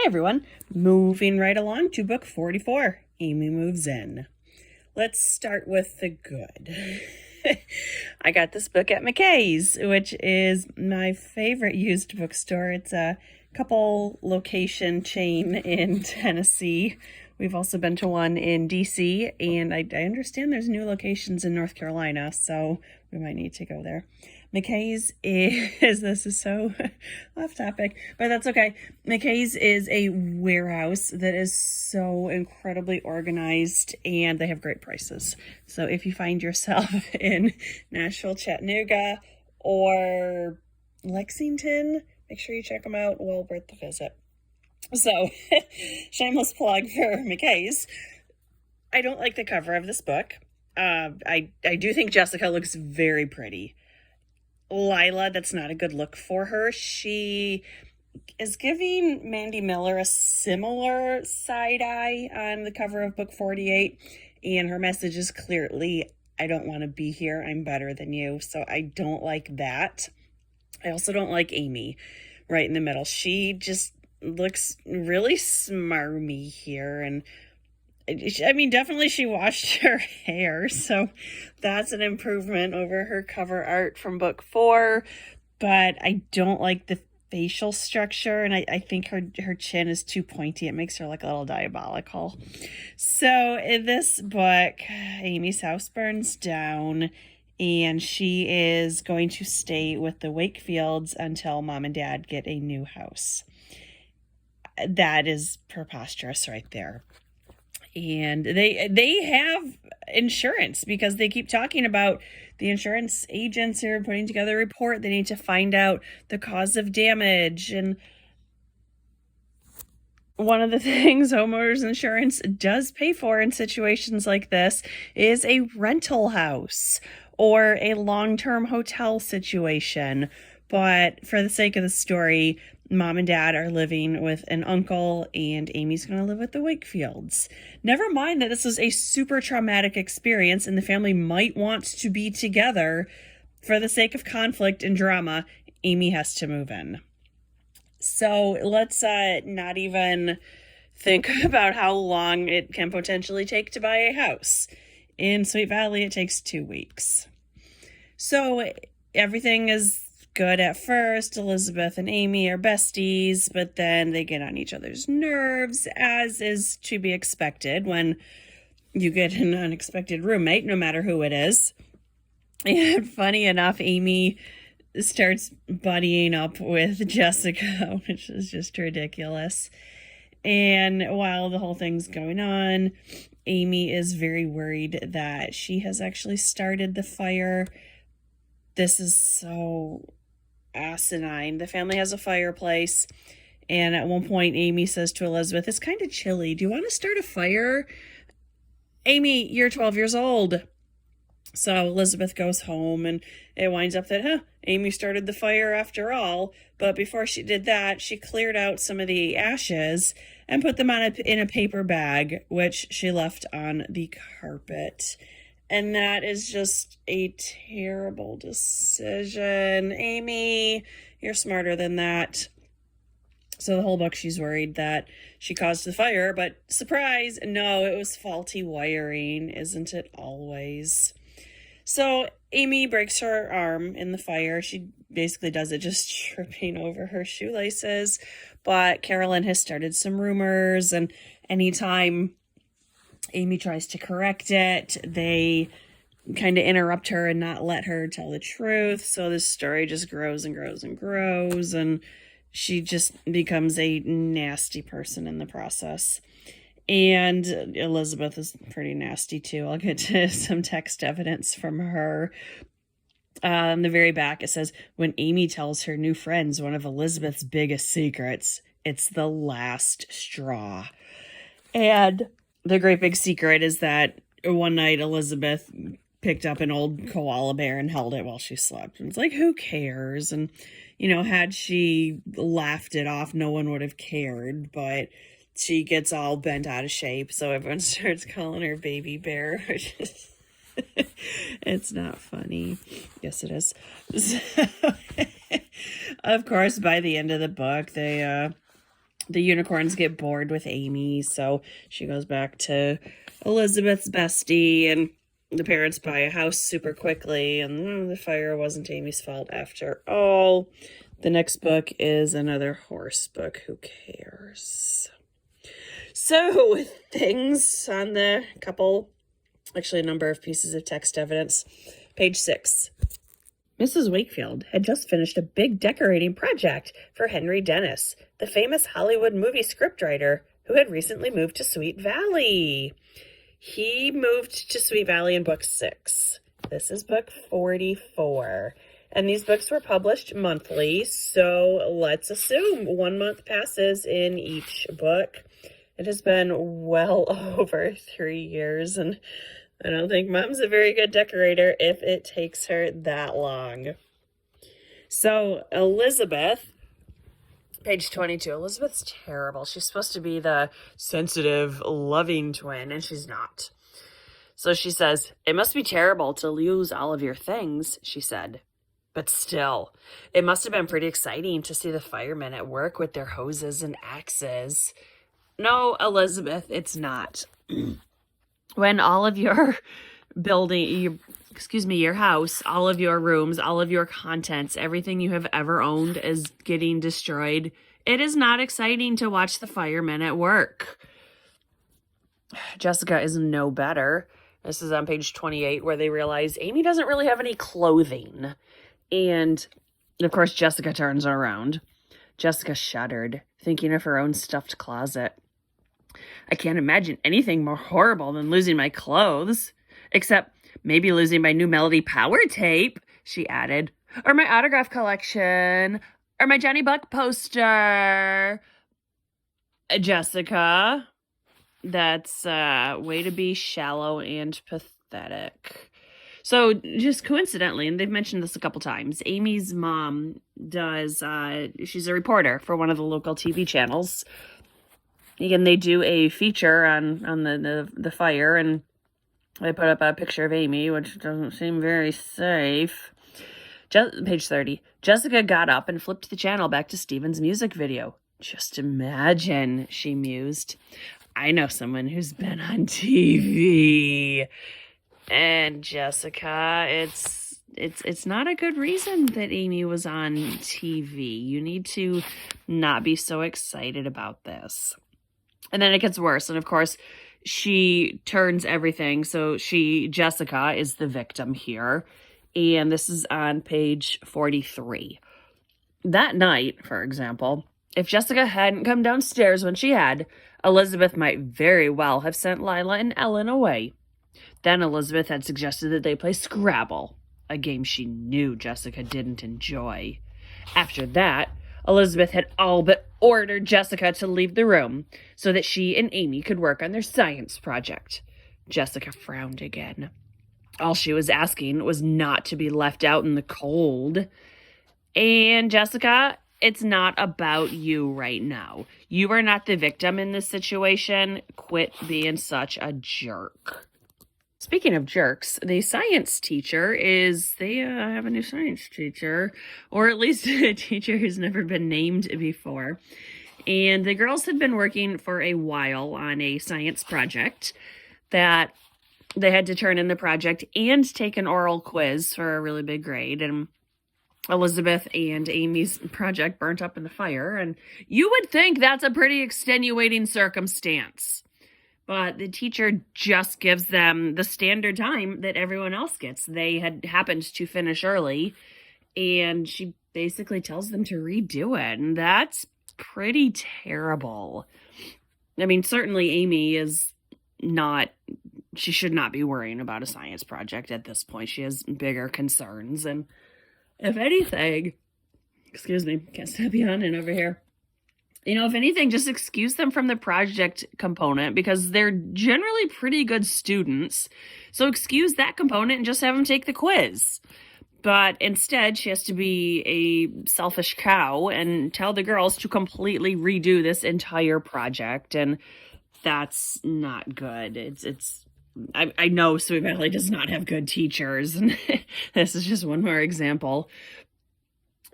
everyone, moving right along to book 44, Amy Moves In. Let's start with the good. I got this book at McKay's, which is my favorite used bookstore. It's a couple location chain in Tennessee. We've also been to one in DC, and I understand there's new locations in North Carolina, so we might need to go there. McKay's this is so off topic, but that's okay. McKay's is a warehouse that is so incredibly organized, and they have great prices. So if you find yourself in Nashville, Chattanooga, or Lexington, make sure you check them out. Well worth the visit. So, shameless plug for McKay's. I don't like the cover of this book. I do think Jessica looks very pretty. Lila, that's not a good look for her. She is giving Mandy Miller a similar side eye on the cover of book 48, and her message is clearly, I don't want to be here, I'm better than you. So I don't like that. I also don't like Amy right in the middle. She just looks really smarmy here, and I mean, definitely she washed her hair, so that's an improvement over her cover art from book 4, but I don't like the facial structure, and I think her chin is too pointy. It makes her look a little diabolical. So in this book, Amy's house burns down, and she is going to stay with the Wakefields until mom and dad get a new house. That is preposterous right there. And they have insurance because they keep talking about the insurance agents are putting together a report. They need to find out the cause of damage. And one of the things homeowners insurance does pay for in situations like this is a rental house or a long-term hotel situation. But for the sake of the story, mom and dad are living with an uncle, and Amy's going to live with the Wakefields. Never mind that this was a super traumatic experience, and the family might want to be together. For the sake of conflict and drama, Amy has to move in. So let's not even think about how long it can potentially take to buy a house. In Sweet Valley, it takes 2 weeks. So everything is good at first. Elizabeth and Amy are besties, but then they get on each other's nerves, as is to be expected when you get an unexpected roommate, no matter who it is. And funny enough, Amy starts buddying up with Jessica, which is just ridiculous. And while the whole thing's going on, Amy is very worried that she has actually started the fire. This is so asinine. The family has a fireplace, and at one point Amy says to Elizabeth, it's kind of chilly. Do you want to start a fire? Amy, you're 12 years old. So Elizabeth goes home, and it winds up that, Amy started the fire after all. But before she did that, she cleared out some of the ashes and put them in a paper bag, which she left on the carpet. And that is just a terrible decision. Amy, you're smarter than that. So the whole book, she's worried that she caused the fire, but surprise, no, it was faulty wiring, isn't it always? So Amy breaks her arm in the fire. She basically does it just tripping over her shoelaces. But Carolyn has started some rumors, and anytime Amy tries to correct it, they kind of interrupt her and not let her tell the truth. So this story just grows and grows and grows, and she just becomes a nasty person in the process. And Elizabeth is pretty nasty too. I'll get to some text evidence from her. On the very back, it says, when Amy tells her new friends one of Elizabeth's biggest secrets, it's the last straw. And the great big secret is that one night Elizabeth picked up an old koala bear and held it while she slept. And it's like, who cares? And, had she laughed it off, no one would have cared. But she gets all bent out of shape, so everyone starts calling her Baby Bear, which is it's not funny. Yes, it is. So, of course, by the end of the book, they The unicorns get bored with Amy, so she goes back to Elizabeth's bestie, and the parents buy a house super quickly, and the fire wasn't Amy's fault after all. The next book is another horse book. Who cares? So, things on the a number of pieces of text evidence. Page 6. Mrs. Wakefield had just finished a big decorating project for Henry Dennis, the famous Hollywood movie scriptwriter who had recently moved to Sweet Valley. He moved to Sweet Valley in book 6. This is book 44. And these books were published monthly, so let's assume 1 month passes in each book. It has been well over 3 years, and I don't think Mom's a very good decorator if it takes her that long. So, Elizabeth, page 22. Elizabeth's terrible. She's supposed to be the sensitive, loving twin, and she's not. So she says, "It must be terrible to lose all of your things," she said. But still, it must have been pretty exciting to see the firemen at work with their hoses and axes. No, Elizabeth, it's not. When all of your your house, all of your rooms, all of your contents, everything you have ever owned is getting destroyed, it is not exciting to watch the firemen at work. Jessica is no better. This is on page 28, where they realize Amy doesn't really have any clothing. And, of course, Jessica turns around. Jessica shuddered, thinking of her own stuffed closet. "I can't imagine anything more horrible than losing my clothes. Except maybe losing my new Melody Power tape," she added. "Or my autograph collection. Or my Johnny Buck poster." Jessica, that's way to be shallow and pathetic. So just coincidentally, and they've mentioned this a couple times, Amy's mom she's a reporter for one of the local TV channels. Again, they do a feature on the fire, and they put up a picture of Amy, which doesn't seem very safe. Page 30. Jessica got up and flipped the channel back to Steven's music video. "Just imagine," she mused. "I know someone who's been on TV." And Jessica, it's not a good reason that Amy was on TV. You need to not be so excited about this. And then it gets worse. And of course, she turns everything. So Jessica, is the victim here. And this is on page 43. That night, for example, if Jessica hadn't come downstairs when she had, Elizabeth might very well have sent Lila and Ellen away. Then Elizabeth had suggested that they play Scrabble, a game she knew Jessica didn't enjoy. After that, Elizabeth had all but ordered Jessica to leave the room so that she and Amy could work on their science project. Jessica frowned again. All she was asking was not to be left out in the cold. And Jessica, it's not about you right now. You are not the victim in this situation. Quit being such a jerk. Speaking of jerks, the science teacher they have a new science teacher, or at least a teacher who's never been named before. And the girls had been working for a while on a science project that they had to turn in the project and take an oral quiz for a really big grade. And Elizabeth and Amy's project burnt up in the fire. And you would think that's a pretty extenuating circumstance. But the teacher just gives them the standard time that everyone else gets. They had happened to finish early, and she basically tells them to redo it. And that's pretty terrible. I mean, certainly Amy she should not be worrying about a science project at this point. She has bigger concerns. And if anything, excuse me, can't stop yawning over here. If anything, just excuse them from the project component because they're generally pretty good students. So excuse that component and just have them take the quiz. But instead, she has to be a selfish cow and tell the girls to completely redo this entire project. And that's not good. I know Sweet Valley does not have good teachers. And this is just one more example.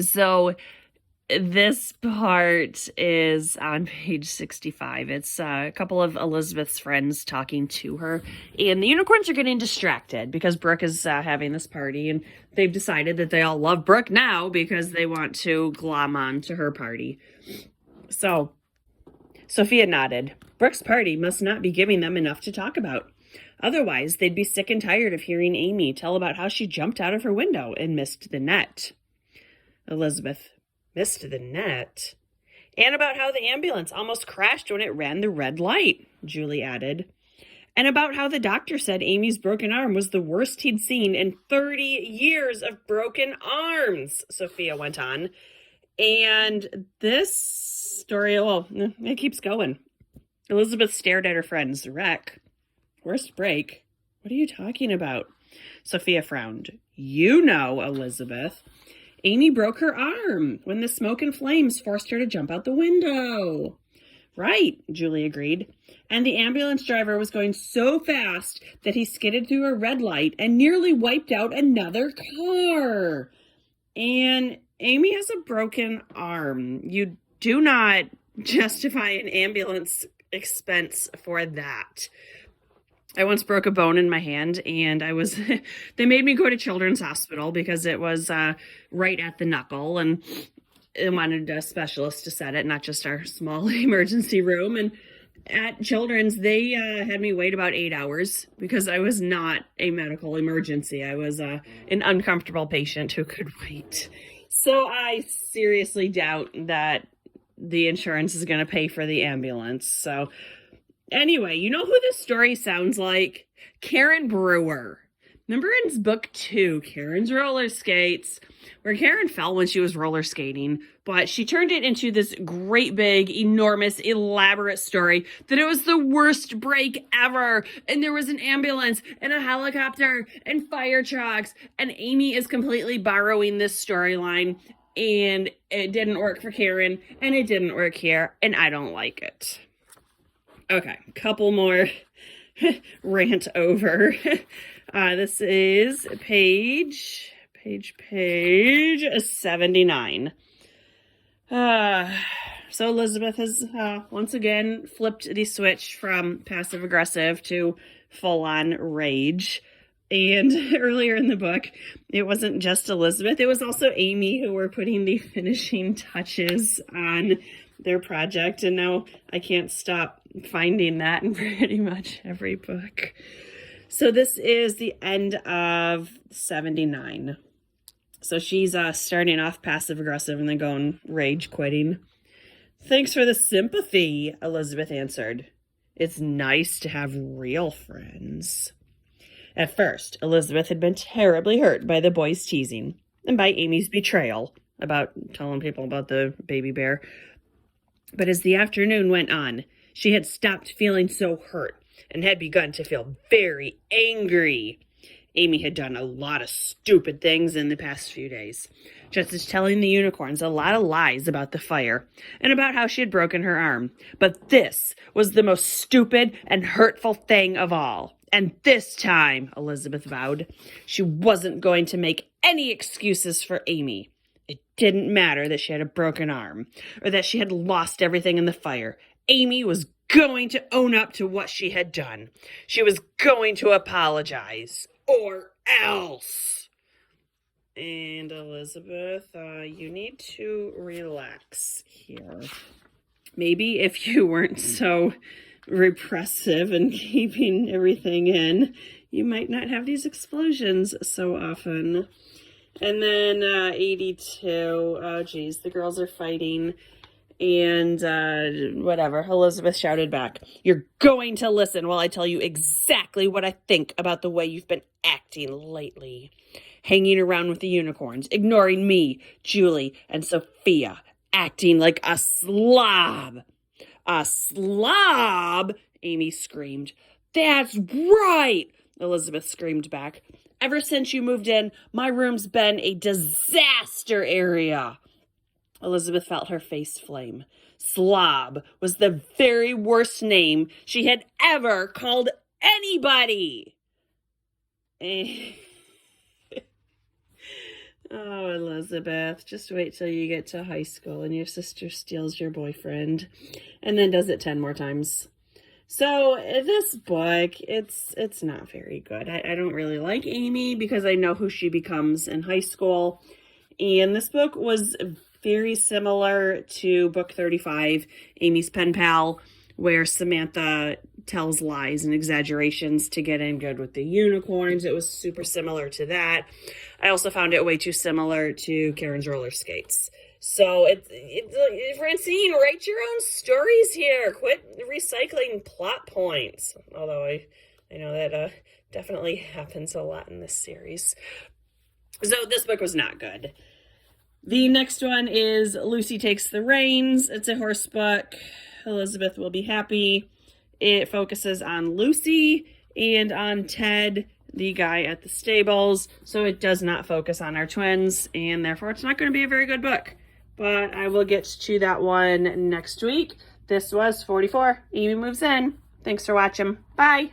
So This part is on page 65. It's a couple of Elizabeth's friends talking to her, and the unicorns are getting distracted because Brooke is having this party, and they've decided that they all love Brooke now because they want to glom on to her party. So Sophia nodded. Brooke's party must not be giving them enough to talk about. Otherwise, they'd be sick and tired of hearing Amy tell about how she jumped out of her window and missed the net. Elizabeth: missed the net? And about how the ambulance almost crashed when it ran the red light, Julie added. And about how the doctor said Amy's broken arm was the worst he'd seen in 30 years of broken arms, Sophia went on. And this story, well, it keeps going. Elizabeth stared at her friends. Wreck. Worst break? What are you talking about? Sophia frowned. You know, Elizabeth. Amy broke her arm when the smoke and flames forced her to jump out the window. Right, Julie agreed. And the ambulance driver was going so fast that he skidded through a red light and nearly wiped out another car. And Amy has a broken arm. You do not justify an ambulance expense for that. I once broke a bone in my hand, and they made me go to Children's Hospital because it was right at the knuckle, and they wanted a specialist to set it, not just our small emergency room. And at Children's, they had me wait about 8 hours because I was not a medical emergency. I was an uncomfortable patient who could wait. So I seriously doubt that the insurance is going to pay for the ambulance. So anyway, you know who this story sounds like? Karen Brewer. Remember in book 2, Karen's roller skates, where Karen fell when she was roller skating, but she turned it into this great big, enormous, elaborate story that it was the worst break ever. And there was an ambulance and a helicopter and fire trucks. And Amy is completely borrowing this storyline. And it didn't work for Karen, and it didn't work here, and I don't like it. Okay, couple more rant over. This is page 79. So Elizabeth has once again flipped the switch from passive aggressive to full on rage. And earlier in the book, it wasn't just Elizabeth, it was also Amy who were putting the finishing touches on their project. And now I can't stop finding that in pretty much every book. So this is the end of 79. So she's starting off passive aggressive and then going rage quitting. Thanks for the sympathy, Elizabeth answered. It's nice to have real friends. At first, Elizabeth had been terribly hurt by the boys' teasing and by Amy's betrayal about telling people about the baby bear. But as the afternoon went on, she had stopped feeling so hurt and had begun to feel very angry. Amy had done a lot of stupid things in the past few days, just as telling the unicorns a lot of lies about the fire and about how she had broken her arm. But this was the most stupid and hurtful thing of all. And this time, Elizabeth vowed, she wasn't going to make any excuses for Amy. It didn't matter that she had a broken arm or that she had lost everything in the fire. Amy was going to own up to what she had done. She was going to apologize, or else. And Elizabeth, you need to relax here. Maybe if you weren't so repressive and keeping everything in, you might not have these explosions so often. And then 82, oh geez, the girls are fighting, and whatever, Elizabeth shouted back, "You're going to listen while I tell you exactly what I think about the way you've been acting lately. Hanging around with the unicorns, ignoring me, Julie, and Sophia, acting like a slob." "A slob?" Amy screamed. "That's right," Elizabeth screamed back. "Ever since you moved in, my room's been a disaster area." Elizabeth felt her face flame. Slob was the very worst name she had ever called anybody. Oh, Elizabeth, just wait till you get to high school and your sister steals your boyfriend and then does it 10 more times. So this book, it's not very good. I don't really like Amy because I know who she becomes in high school. And this book was very similar to book 35, Amy's Pen Pal, where Samantha tells lies and exaggerations to get in good with the unicorns. It was super similar to that. I also found it way too similar to Karen's roller skates. So it's Francine, write your own stories here. Quit recycling plot points. Although I know that definitely happens a lot in this series. So this book was not good. The next one is Lucy Takes the Reins. It's a horse book. Elizabeth will be happy. It focuses on Lucy and on Ted, the guy at the stables. So it does not focus on our twins, and therefore it's not going to be a very good book. But I will get to that one next week. This was 44. Amy Moves In. Thanks for watching. Bye.